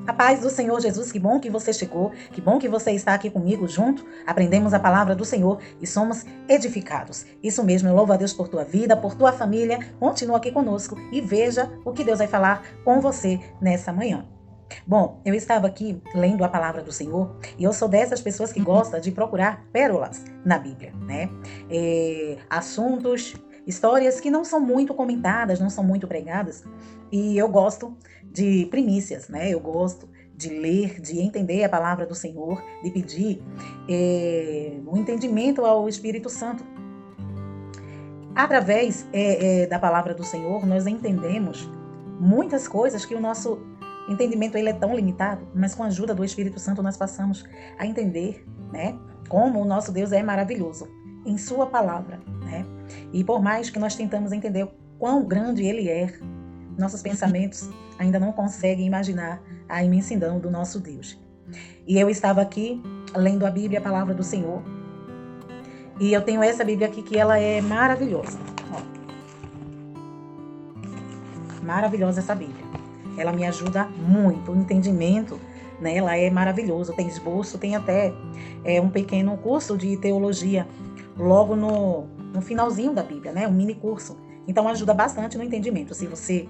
A paz do Senhor Jesus, que bom que você chegou, que bom que você está aqui comigo junto. Aprendemos a palavra do Senhor e somos edificados. Isso mesmo, eu louvo a Deus por tua vida, por tua família. Continua aqui conosco e veja o que Deus vai falar com você nessa manhã. Bom, eu estava aqui lendo a palavra do Senhor e eu sou dessas pessoas que gosta de procurar pérolas na Bíblia, né? Assuntos, histórias que não são muito comentadas, não são muito pregadas, e eu gosto de primícias, né? Eu gosto de ler, de entender a palavra do Senhor, de pedir um entendimento ao Espírito Santo. Através da palavra do Senhor, nós entendemos muitas coisas que o nosso entendimento ele é tão limitado, mas com a ajuda do Espírito Santo nós passamos a entender, né, como o nosso Deus é maravilhoso em sua palavra, né? E por mais que nós tentamos entender quão grande ele é, nossos pensamentos ainda não conseguem imaginar a imensidão do nosso Deus. E eu estava aqui lendo a Bíblia, a palavra do Senhor, e eu tenho essa Bíblia aqui que ela é maravilhosa. Ó. Maravilhosa essa Bíblia. Ela me ajuda muito, o entendimento, né? Ela é maravilhoso, tem esboço, tem até um pequeno curso de teologia logo no finalzinho da Bíblia, né? Um mini curso. Então ajuda bastante no entendimento. Se você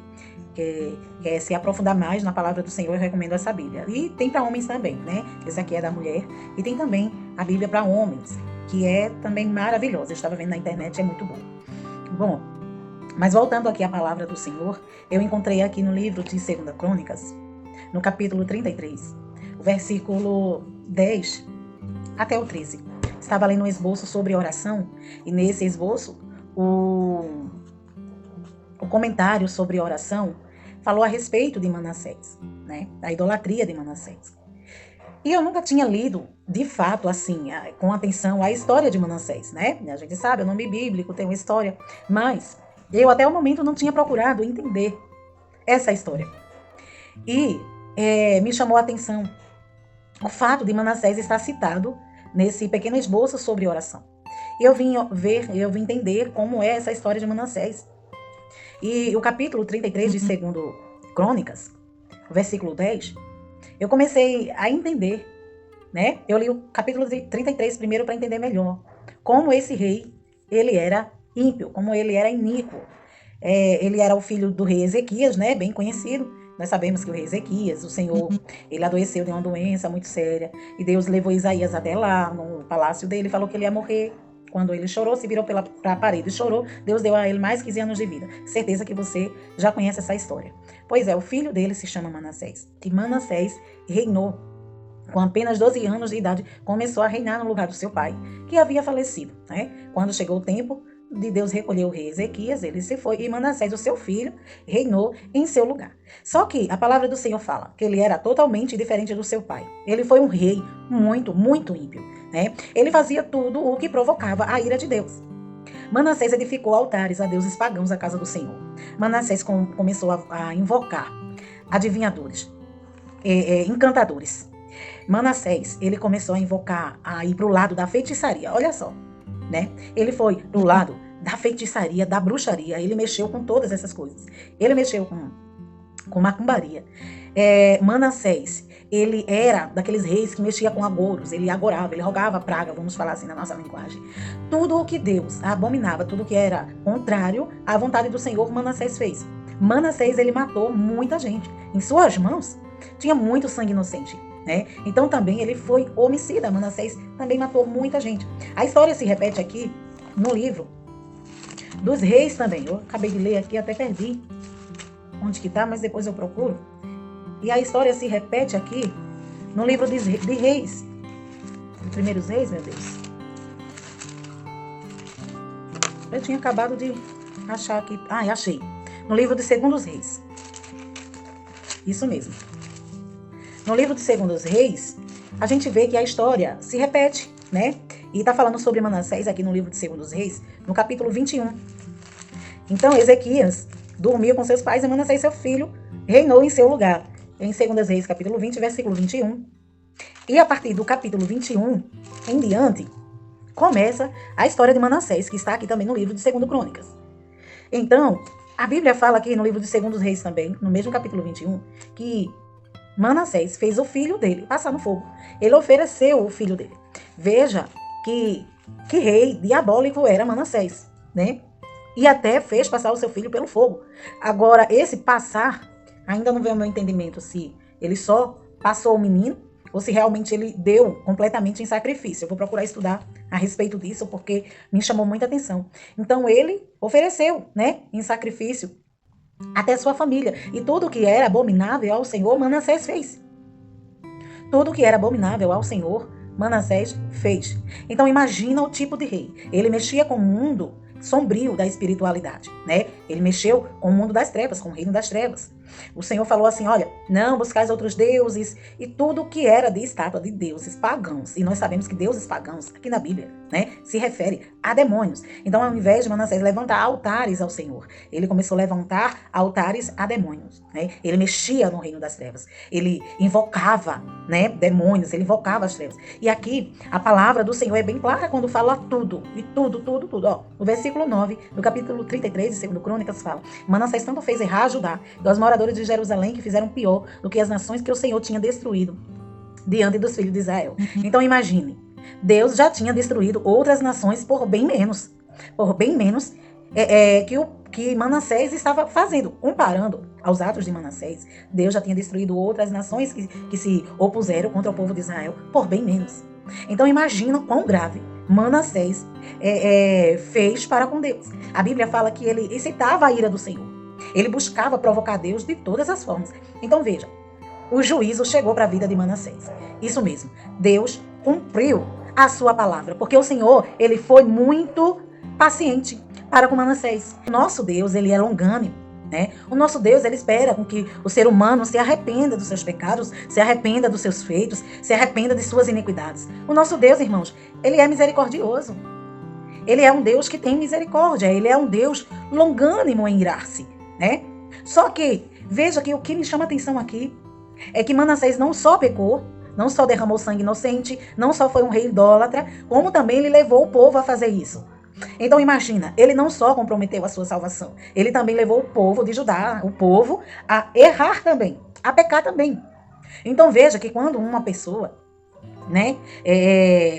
quer se aprofundar mais na palavra do Senhor, eu recomendo essa Bíblia. E tem para homens também, né? Esse aqui é da mulher. E tem também a Bíblia para homens, que é também maravilhosa. Eu estava vendo na internet, é muito bom. Bom, mas voltando aqui à palavra do Senhor, eu encontrei aqui no livro de 2 Crônicas, no capítulo 33, o versículo 10 até o 13. Estava lendo um esboço sobre oração, e nesse esboço, o comentário sobre oração falou a respeito de Manassés, né? Da idolatria de Manassés. E eu nunca tinha lido, de fato, assim, com atenção, a história de Manassés, né? A gente sabe, é o nome bíblico, tem uma história, mas eu até o momento não tinha procurado entender essa história. E me chamou a atenção o fato de Manassés estar citado nesse pequeno esboço sobre oração. E eu vim entender como é essa história de Manassés. E o capítulo 33 de 2 Crônicas, o versículo 10, eu comecei a entender, né? Eu li o capítulo 33 primeiro para entender melhor como esse rei, ele era ímpio, como ele era iníquo. Ele era o filho do rei Ezequias, né? Bem conhecido. Nós sabemos que o rei Ezequias, o Senhor, ele adoeceu de uma doença muito séria. E Deus levou Isaías até lá, no palácio dele, falou que ele ia morrer. Quando ele chorou, se virou para a parede e chorou, Deus deu a ele mais 15 anos de vida. Certeza que você já conhece essa história. Pois é, o filho dele se chama Manassés. E Manassés reinou com apenas 12 anos de idade, começou a reinar no lugar do seu pai, que havia falecido, né? Quando chegou o tempo de Deus recolher o rei Ezequias, ele se foi, e Manassés, o seu filho, reinou em seu lugar. Só que a palavra do Senhor fala que ele era totalmente diferente do seu pai. Ele foi um rei muito, muito ímpio, né? Ele fazia tudo o que provocava a ira de Deus. Manassés edificou altares a deuses pagãos à casa do Senhor. Manassés começou a invocar adivinhadores, encantadores. Manassés, ele começou a invocar, a ir para o lado da feitiçaria. Olha só, né? Ele foi pro lado da feitiçaria, da bruxaria. Ele mexeu com todas essas coisas. Ele mexeu com macumbaria. Manassés, ele era daqueles reis que mexia com agouros. Ele agorava, ele rogava praga, vamos falar assim na nossa linguagem. Tudo o que Deus abominava, tudo que era contrário à vontade do Senhor, Manassés fez. Manassés, ele matou muita gente. Em suas mãos, tinha muito sangue inocente. Né? Então também ele foi homicida. Manassés também matou muita gente. A história se repete aqui no livro dos reis também. Eu acabei de ler aqui, até perdi onde que tá, mas depois eu procuro. E a história se repete aqui no livro de reis. Os primeiros reis, meu Deus. Eu tinha acabado de achar aqui. Achei. No livro de 2 Reis. Isso mesmo. No livro de 2 Reis, a gente vê que a história se repete, né? E está falando sobre Manassés aqui no livro de 2 Reis, no capítulo 21. Então, Ezequias dormiu com seus pais e Manassés, seu filho, reinou em seu lugar. Em 2 Reis, capítulo 20, versículo 21. E a partir do capítulo 21 em diante, começa a história de Manassés, que está aqui também no livro de 2 Crônicas. Então, a Bíblia fala aqui no livro de 2 Reis também, no mesmo capítulo 21, que Manassés fez o filho dele passar no fogo. Ele ofereceu o filho dele. Veja que rei diabólico era Manassés, né? E até fez passar o seu filho pelo fogo. Agora, esse passar, ainda não veio ao meu entendimento se ele só passou o menino ou se realmente ele deu completamente em sacrifício. Eu vou procurar estudar a respeito disso, porque me chamou muita atenção. Então, ele ofereceu, né, em sacrifício até sua família. E tudo que era abominável ao Senhor, Manassés fez. Tudo que era abominável ao Senhor, Manassés fez. Então imagina o tipo de rei. Ele mexia com o mundo sombrio da espiritualidade, né? Ele mexeu com o mundo das trevas, com o reino das trevas. O Senhor falou assim, olha, não buscais outros deuses e tudo que era de estátua de deuses pagãos. E nós sabemos que deuses pagãos, aqui na Bíblia, né, se refere a demônios. Então, ao invés de Manassés levantar altares ao Senhor, ele começou a levantar altares a demônios, né? Ele mexia no reino das trevas. Ele invocava, né, demônios, ele invocava as trevas. E aqui, a palavra do Senhor é bem clara quando fala tudo, e tudo. Ó, no versículo 9, do capítulo 33 de 2 Crônicas, fala, Manassés tanto fez errar Judá, dos moradores de Jerusalém, que fizeram pior do que as nações que o Senhor tinha destruído diante dos filhos de Israel. Então imagine, Deus já tinha destruído outras nações por bem menos que Manassés estava fazendo. Comparando aos atos de Manassés, Deus já tinha destruído outras nações que se opuseram contra o povo de Israel por bem menos. Então imagina quão grave Manassés fez para com Deus. A Bíblia fala que ele excitava a ira do Senhor. Ele buscava provocar Deus de todas as formas. Então veja, o juízo chegou para a vida de Manassés. Isso mesmo, Deus cumpriu a sua palavra, porque o Senhor, ele foi muito paciente para com Manassés. O nosso Deus, ele é longânimo, né? O nosso Deus, ele espera com que o ser humano se arrependa dos seus pecados, se arrependa dos seus feitos, se arrependa de suas iniquidades. O nosso Deus, irmãos, ele é misericordioso. Ele é um Deus que tem misericórdia, ele é um Deus longânimo em irar-se, né? Só que, veja que o que me chama a atenção aqui é que Manassés não só pecou, não só derramou sangue inocente, não só foi um rei idólatra, como também ele levou o povo a fazer isso. Então imagina, ele não só comprometeu a sua salvação, ele também levou o povo de Judá, o povo, a errar também, a pecar também. Então veja que quando uma pessoa, né,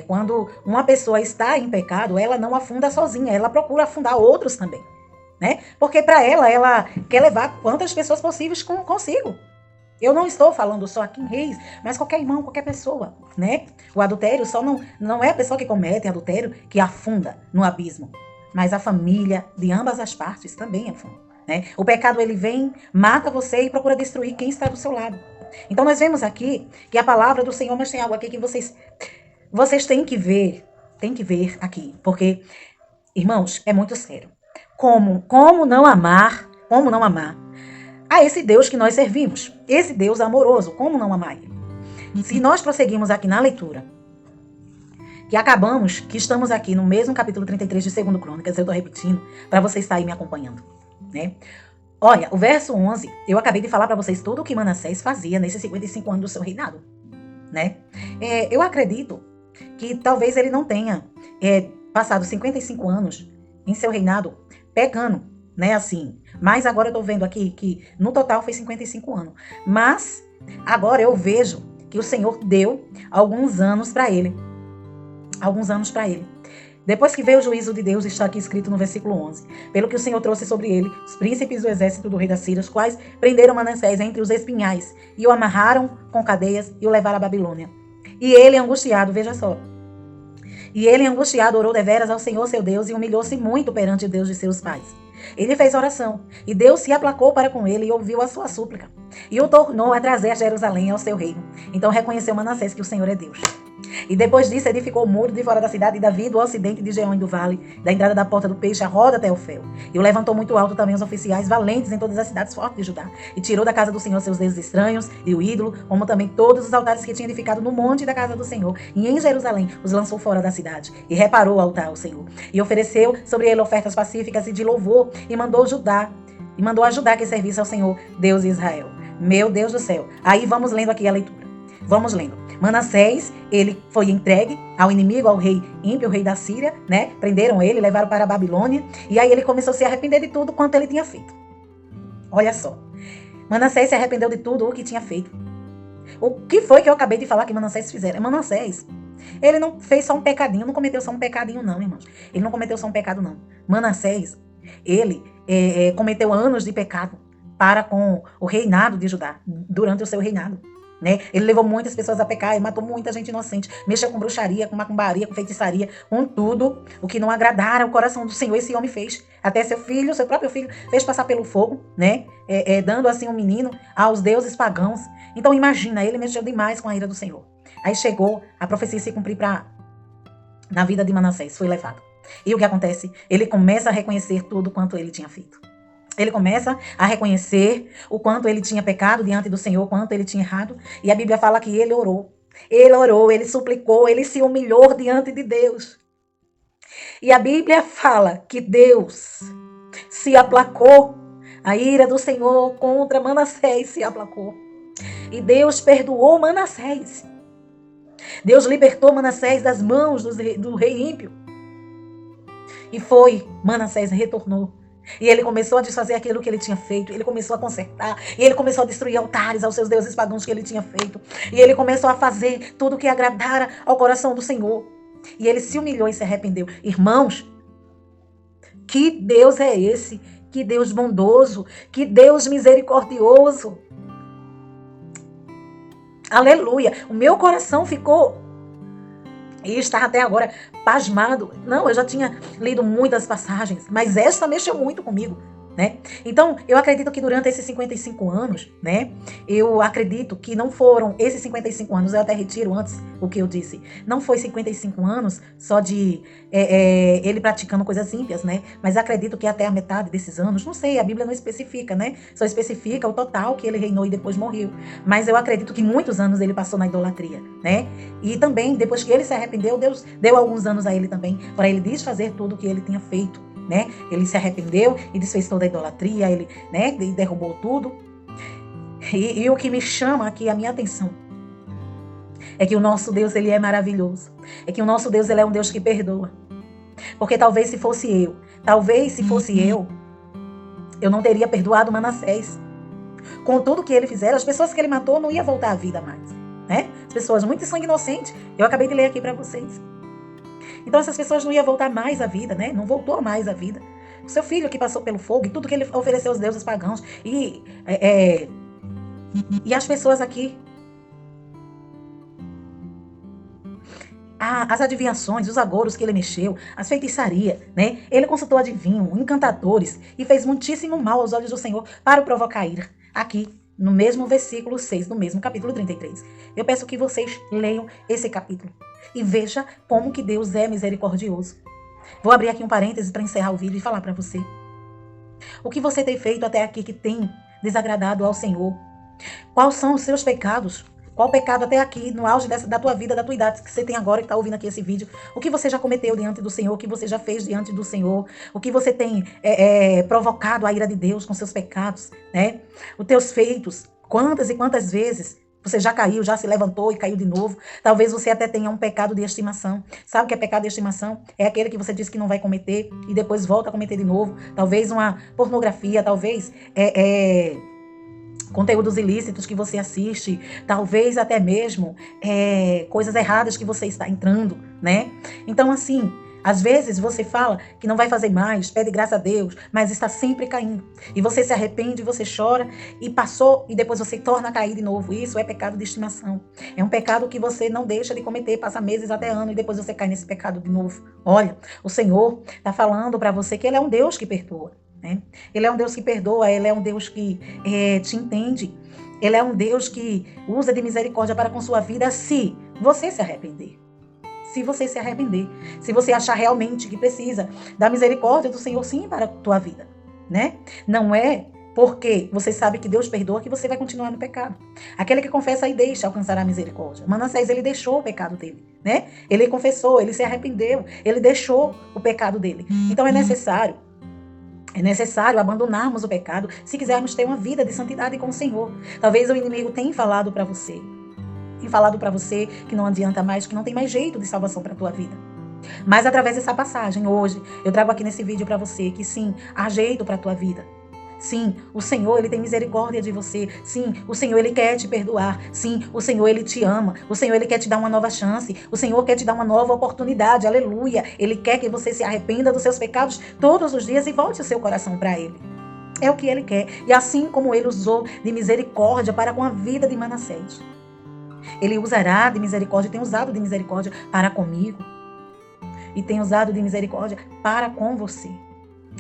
quando uma pessoa está em pecado, ela não afunda sozinha, ela procura afundar outros também, né? Porque para ela quer levar quantas pessoas possíveis consigo. Eu não estou falando só aqui em Reis, mas qualquer irmão, qualquer pessoa, né? O adultério só não é a pessoa que comete adultério que afunda no abismo, mas a família de ambas as partes também afunda, né? O pecado, ele vem, mata você e procura destruir quem está do seu lado. Então nós vemos aqui que a palavra do Senhor, mas tem algo aqui que vocês têm que ver aqui, porque, irmãos, é muito sério. Como não amar a esse Deus que nós servimos, esse Deus amoroso, como não amar ele? Se nós prosseguimos aqui na leitura, que estamos aqui no mesmo capítulo 33 de 2 Crônicas, eu estou repetindo, para você estar aí me acompanhando, né? Olha, o verso 11, eu acabei de falar para vocês tudo o que Manassés fazia nesses 55 anos do seu reinado, né? Eu acredito que talvez ele não tenha passado 55 anos em seu reinado pecando, né, assim. Mas agora eu tô vendo aqui que no total foi 55 anos. Mas agora eu vejo que o Senhor deu alguns anos para ele. Depois que veio o juízo de Deus, está aqui escrito no versículo 11. Pelo que o Senhor trouxe sobre ele os príncipes do exército do rei da Síria, os quais prenderam Manassés entre os espinhais e o amarraram com cadeias e o levaram à Babilônia. E ele, angustiado, veja só. E ele, angustiado, orou deveras ao Senhor seu Deus e humilhou-se muito perante Deus de seus pais. Ele fez oração, e Deus se aplacou para com ele e ouviu a sua súplica, e o tornou a trazer a Jerusalém ao seu reino. Então reconheceu Manassés que o Senhor é Deus. E depois disso edificou o muro de fora da cidade de Davi, do ocidente de Geom e do vale, da entrada da porta do peixe, a roda até o fel. E o levantou muito alto também os oficiais valentes em todas as cidades fortes de Judá. E tirou da casa do Senhor seus deuses estranhos e o ídolo, como também todos os altares que tinha edificado no monte da casa do Senhor. E em Jerusalém os lançou fora da cidade. E reparou o altar ao Senhor. E ofereceu sobre ele ofertas pacíficas e de louvor. E mandou a Judá que servisse ao Senhor, Deus de Israel. Meu Deus do céu. Aí vamos lendo aqui a leitura. Vamos lendo. Manassés, ele foi entregue ao inimigo, ao rei ímpio, o rei da Síria, né? Prenderam ele, levaram para a Babilônia. E aí ele começou a se arrepender de tudo quanto ele tinha feito. Olha só. Manassés se arrependeu de tudo o que tinha feito. O que foi que eu acabei de falar que Manassés fizeram? Manassés, ele não fez só um pecadinho, não cometeu só um pecadinho não, irmãos. Ele não cometeu só um pecado não. Manassés, ele cometeu anos de pecado para com o reinado de Judá, durante o seu reinado. Né? Ele levou muitas pessoas a pecar, ele matou muita gente inocente, mexeu com bruxaria, com macumbaria, com feitiçaria, com tudo o que não agradara ao coração do Senhor. Esse homem fez, até seu próprio filho, fez passar pelo fogo, né? Dando assim um menino aos deuses pagãos. Então imagina, ele mexeu demais com a ira do Senhor. Aí chegou a profecia se cumprir na vida de Manassés, foi levado. E o que acontece? Ele começa a reconhecer tudo quanto ele tinha feito. Ele começa a reconhecer o quanto ele tinha pecado diante do Senhor, o quanto ele tinha errado. E a Bíblia fala que ele orou. Ele orou, ele suplicou, ele se humilhou diante de Deus. E a Bíblia fala que Deus se aplacou. A ira do Senhor contra Manassés se aplacou. E Deus perdoou Manassés. Deus libertou Manassés das mãos do rei ímpio. E Manassés retornou. E ele começou a desfazer aquilo que ele tinha feito. Ele começou a consertar. E ele começou a destruir altares aos seus deuses pagãos que ele tinha feito. E ele começou a fazer tudo que agradara ao coração do Senhor. E ele se humilhou e se arrependeu. Irmãos, que Deus é esse? Que Deus bondoso. Que Deus misericordioso. Aleluia. O meu coração ficou... E está até agora pasmado. Não, eu já tinha lido muitas passagens, mas esta mexeu muito comigo, né? Então, eu acredito que durante esses 55 anos, né? Eu acredito que não foram esses 55 anos, eu até retiro antes o que eu disse. Não foi 55 anos só de ele praticando coisas ímpias, né? Mas acredito que até a metade desses anos, não sei, a Bíblia não especifica, né? Só especifica o total que ele reinou e depois morreu. Mas eu acredito que muitos anos ele passou na idolatria, né? E também, depois que ele se arrependeu, Deus deu alguns anos a ele também, para ele desfazer tudo o que ele tinha feito, né? Ele se arrependeu e desfez toda a idolatria, ele, né, derrubou tudo. E o que me chama aqui a minha atenção é que o nosso Deus, ele é maravilhoso. É que o nosso Deus, ele é um Deus que perdoa. Porque talvez se fosse eu, eu não teria perdoado Manassés. Com tudo que ele fizer, as pessoas que ele matou não iam voltar à vida mais, né? As pessoas muito de sangue inocente. Eu acabei de ler aqui para vocês. Então essas pessoas não iam voltar mais à vida, né? Não voltou mais à vida. O seu filho que passou pelo fogo e tudo que ele ofereceu aos deuses pagãos. E as pessoas aqui. As adivinhações, os agouros que ele mexeu, as feitiçarias, né? Ele consultou adivinhos, encantadores e fez muitíssimo mal aos olhos do Senhor para o provocar ira. Aqui, no mesmo versículo 6, no mesmo capítulo 33. Eu peço que vocês leiam esse capítulo e veja como que Deus é misericordioso. Vou abrir aqui um parêntese para encerrar o vídeo e falar para você. O que você tem feito até aqui que tem desagradado ao Senhor? Quais são os seus pecados? Qual pecado até aqui, no auge da tua vida, da tua idade que você tem agora, que está ouvindo aqui esse vídeo? O que você já cometeu diante do Senhor? O que você já fez diante do Senhor? O que você tem provocado a ira de Deus com seus pecados, né? Os teus feitos. Quantas e quantas vezes você já caiu, já se levantou e caiu de novo? Talvez você até tenha um pecado de estimação. Sabe o que é pecado de estimação? É aquele que você disse que não vai cometer e depois volta a cometer de novo. Talvez uma pornografia, talvez conteúdos ilícitos que você assiste, talvez até mesmo coisas erradas que você está entrando, né? Então, assim, às vezes você fala que não vai fazer mais, pede graça a Deus, mas está sempre caindo. E você se arrepende, você chora e passou e depois você torna a cair de novo. Isso é pecado de estimação. É um pecado que você não deixa de cometer, passa meses até ano e depois você cai nesse pecado de novo. Olha, o Senhor está falando para você que Ele é um Deus que perdoa. Ele é um Deus que perdoa, Ele é um Deus que te entende. Ele é um Deus que usa de misericórdia para com sua vida se você se arrepender. Se você se arrepender. Se você achar realmente que precisa da misericórdia do Senhor, sim, para a tua vida, né? Não é porque você sabe que Deus perdoa que você vai continuar no pecado. Aquele que confessa e deixa alcançar a misericórdia. Manassés, ele deixou o pecado dele, né? Ele confessou, ele se arrependeu, ele deixou o pecado dele. Então é necessário abandonarmos o pecado se quisermos ter uma vida de santidade com o Senhor. Talvez o inimigo tenha falado para você. Tem falado para você que não adianta mais, que não tem mais jeito de salvação para a tua vida. Mas através dessa passagem, hoje, eu trago aqui nesse vídeo para você que sim, há jeito para a tua vida. Sim, o Senhor, Ele tem misericórdia de você. Sim, o Senhor, Ele quer te perdoar. Sim, o Senhor, Ele te ama. O Senhor, Ele quer te dar uma nova chance. O Senhor quer te dar uma nova oportunidade. Aleluia. Ele quer que você se arrependa dos seus pecados todos os dias e volte o seu coração para Ele. É o que Ele quer. E assim como Ele usou de misericórdia para com a vida de Manassés, Ele usará de misericórdia, tem usado de misericórdia para comigo. E tem usado de misericórdia para com você.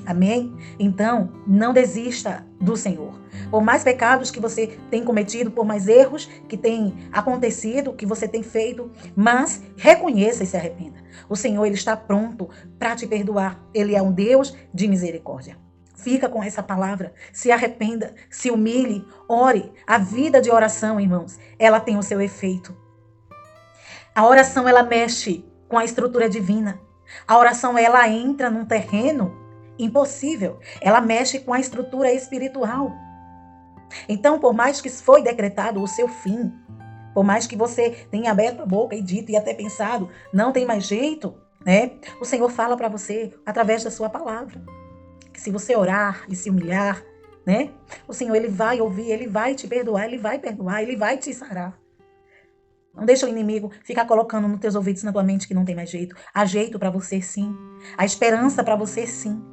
Amém? Então, não desista do Senhor. Por mais pecados que você tem cometido, por mais erros que tem acontecido, que você tem feito, mas reconheça e se arrependa. O Senhor, Ele está pronto para te perdoar. Ele é um Deus de misericórdia. Fica com essa palavra, se arrependa, se humilhe, ore. A vida de oração, irmãos, ela tem o seu efeito. A oração, ela mexe com a estrutura divina. A oração, ela entra num terreno impossível. Ela mexe com a estrutura espiritual. Então, por mais que foi decretado o seu fim, por mais que você tenha aberto a boca e dito e até pensado, não tem mais jeito, né? O Senhor fala para você através da sua palavra. Que se você orar e se humilhar, né? O Senhor, Ele vai ouvir, Ele vai te perdoar, Ele vai perdoar, Ele vai te sarar. Não deixa o inimigo ficar colocando nos teus ouvidos, na tua mente, que não tem mais jeito. Há jeito para você, sim. Há esperança para você, sim.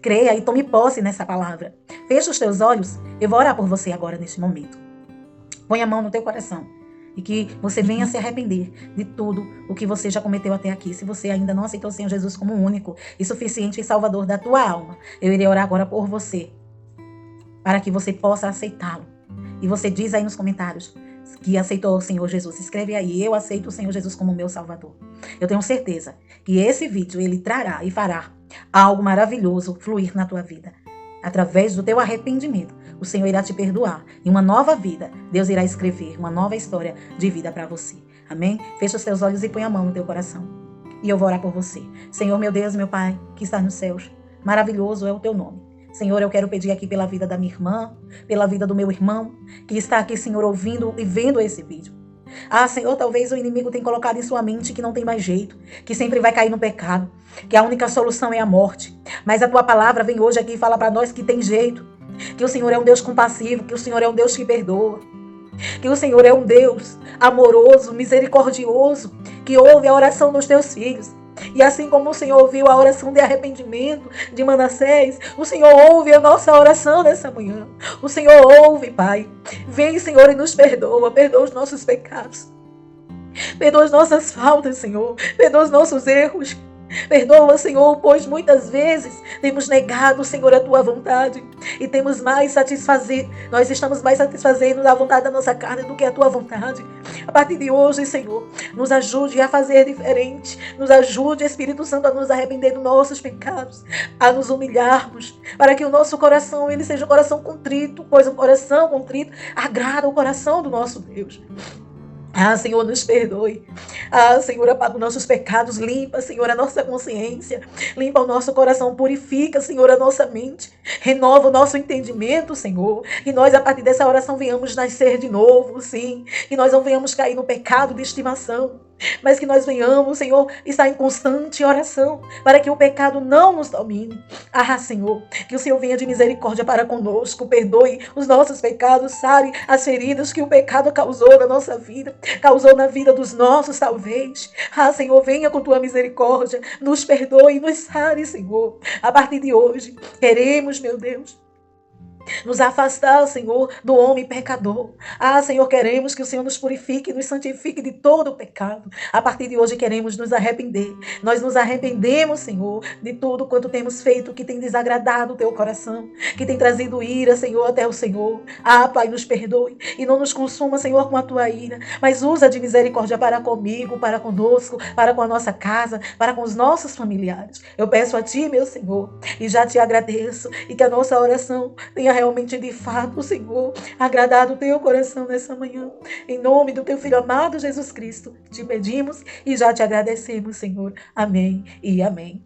Creia e tome posse nessa palavra. Fecha os teus olhos. Eu vou orar por você agora, neste momento. Põe a mão no teu coração. E que você venha se arrepender de tudo o que você já cometeu até aqui. Se você ainda não aceitou o Senhor Jesus como único e suficiente e salvador da tua alma, eu irei orar agora por você, para que você possa aceitá-lo. E você diz aí nos comentários que aceitou o Senhor Jesus. Escreve aí: eu aceito o Senhor Jesus como meu salvador. Eu tenho certeza que esse vídeo, ele trará e fará algo maravilhoso fluir na tua vida. Através do teu arrependimento, o Senhor irá te perdoar. E uma nova vida, Deus irá escrever uma nova história de vida para você. Amém? Fecha os teus olhos e põe a mão no teu coração. E eu vou orar por você. Senhor, meu Deus, meu Pai, que está nos céus, maravilhoso é o teu nome. Senhor, eu quero pedir aqui pela vida da minha irmã, pela vida do meu irmão, que está aqui, Senhor, ouvindo e vendo esse vídeo. Ah, Senhor, talvez o inimigo tenha colocado em sua mente que não tem mais jeito, que sempre vai cair no pecado, que a única solução é a morte. Mas a tua palavra vem hoje aqui e fala para nós que tem jeito, que o Senhor é um Deus compassivo, que o Senhor é um Deus que perdoa, que o Senhor é um Deus amoroso, misericordioso, que ouve a oração dos teus filhos. E assim como o Senhor ouviu a oração de arrependimento de Manassés, o Senhor ouve a nossa oração nessa manhã. O Senhor ouve, Pai. Vem, Senhor, e nos perdoa. Perdoa os nossos pecados. Perdoa as nossas faltas, Senhor. Perdoa os nossos erros. Perdoa, Senhor, pois muitas vezes temos negado, Senhor, a tua vontade e temos mais nós estamos mais satisfazendo a vontade da nossa carne do que a tua vontade. A partir de hoje, Senhor, nos ajude a fazer diferente, nos ajude, Espírito Santo, a nos arrepender dos nossos pecados, a nos humilharmos, para que o nosso coração, ele seja um coração contrito, pois um coração contrito agrada o coração do nosso Deus. Ah, Senhor, nos perdoe. Ah, Senhor, apaga os nossos pecados. Limpa, Senhor, a nossa consciência. Limpa o nosso coração. Purifica, Senhor, a nossa mente. Renova o nosso entendimento, Senhor. E nós, a partir dessa oração, venhamos nascer de novo, sim. E nós não venhamos cair no pecado de estimação. Mas que nós venhamos, Senhor, estar em constante oração, para que o pecado não nos domine. Ah, Senhor, que o Senhor venha de misericórdia para conosco, perdoe os nossos pecados, sare as feridas que o pecado causou na nossa vida, causou na vida dos nossos, talvez. Ah, Senhor, venha com tua misericórdia, nos perdoe, nos sare, Senhor. A partir de hoje, queremos, meu Deus, nos afastar, Senhor, do homem pecador. Ah, Senhor, queremos que o Senhor nos purifique, nos santifique de todo o pecado. A partir de hoje queremos nos arrepender. Nós nos arrependemos, Senhor, de tudo quanto temos feito que tem desagradado o teu coração, que tem trazido ira, Senhor, até o Senhor. Ah, Pai, nos perdoe e não nos consuma, Senhor, com a tua ira, mas usa de misericórdia para comigo, para conosco, para com a nossa casa, para com os nossos familiares. Eu peço a Ti, meu Senhor, e já te agradeço, e que a nossa oração tenha realmente, de fato, Senhor, agradado o teu coração nessa manhã. Em nome do teu Filho amado Jesus Cristo, te pedimos e já te agradecemos, Senhor. Amém e amém.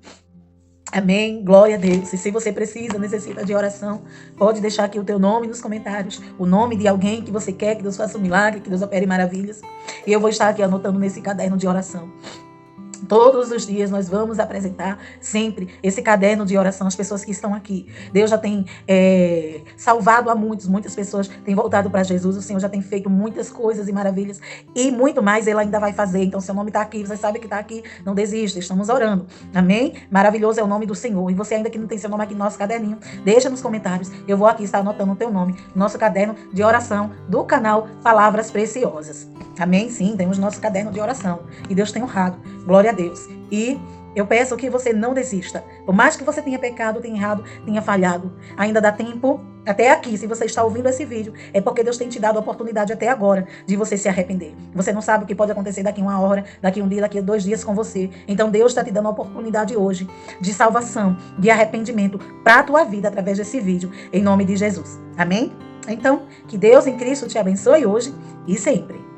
Amém, glória a Deus. E se você precisa, necessita de oração, pode deixar aqui o teu nome nos comentários, o nome de alguém que você quer que Deus faça um milagre, que Deus opere maravilhas. E eu vou estar aqui anotando nesse caderno de oração. Todos os dias nós vamos apresentar sempre esse caderno de oração às pessoas que estão aqui. Deus já tem salvado a muitas pessoas têm voltado para Jesus. O Senhor já tem feito muitas coisas e maravilhas e muito mais Ele ainda vai fazer. Então, seu nome está aqui, você sabe que está aqui, não desista, estamos orando. Amém? Maravilhoso é o nome do Senhor. E você ainda que não tem seu nome aqui no nosso caderninho, deixa nos comentários. Eu vou aqui estar anotando o teu nome no nosso caderno de oração do canal Palavras Preciosas. Amém? Sim, temos nosso caderno de oração. E Deus tem honrado. Glória a Deus. E eu peço que você não desista. Por mais que você tenha pecado, tenha errado, tenha falhado, ainda dá tempo até aqui. Se você está ouvindo esse vídeo, é porque Deus tem te dado a oportunidade até agora de você se arrepender. Você não sabe o que pode acontecer daqui 1 hora, daqui 1 dia, daqui 2 dias com você. Então Deus está te dando a oportunidade hoje de salvação, de arrependimento para a tua vida através desse vídeo, em nome de Jesus. Amém? Então, que Deus em Cristo te abençoe hoje e sempre.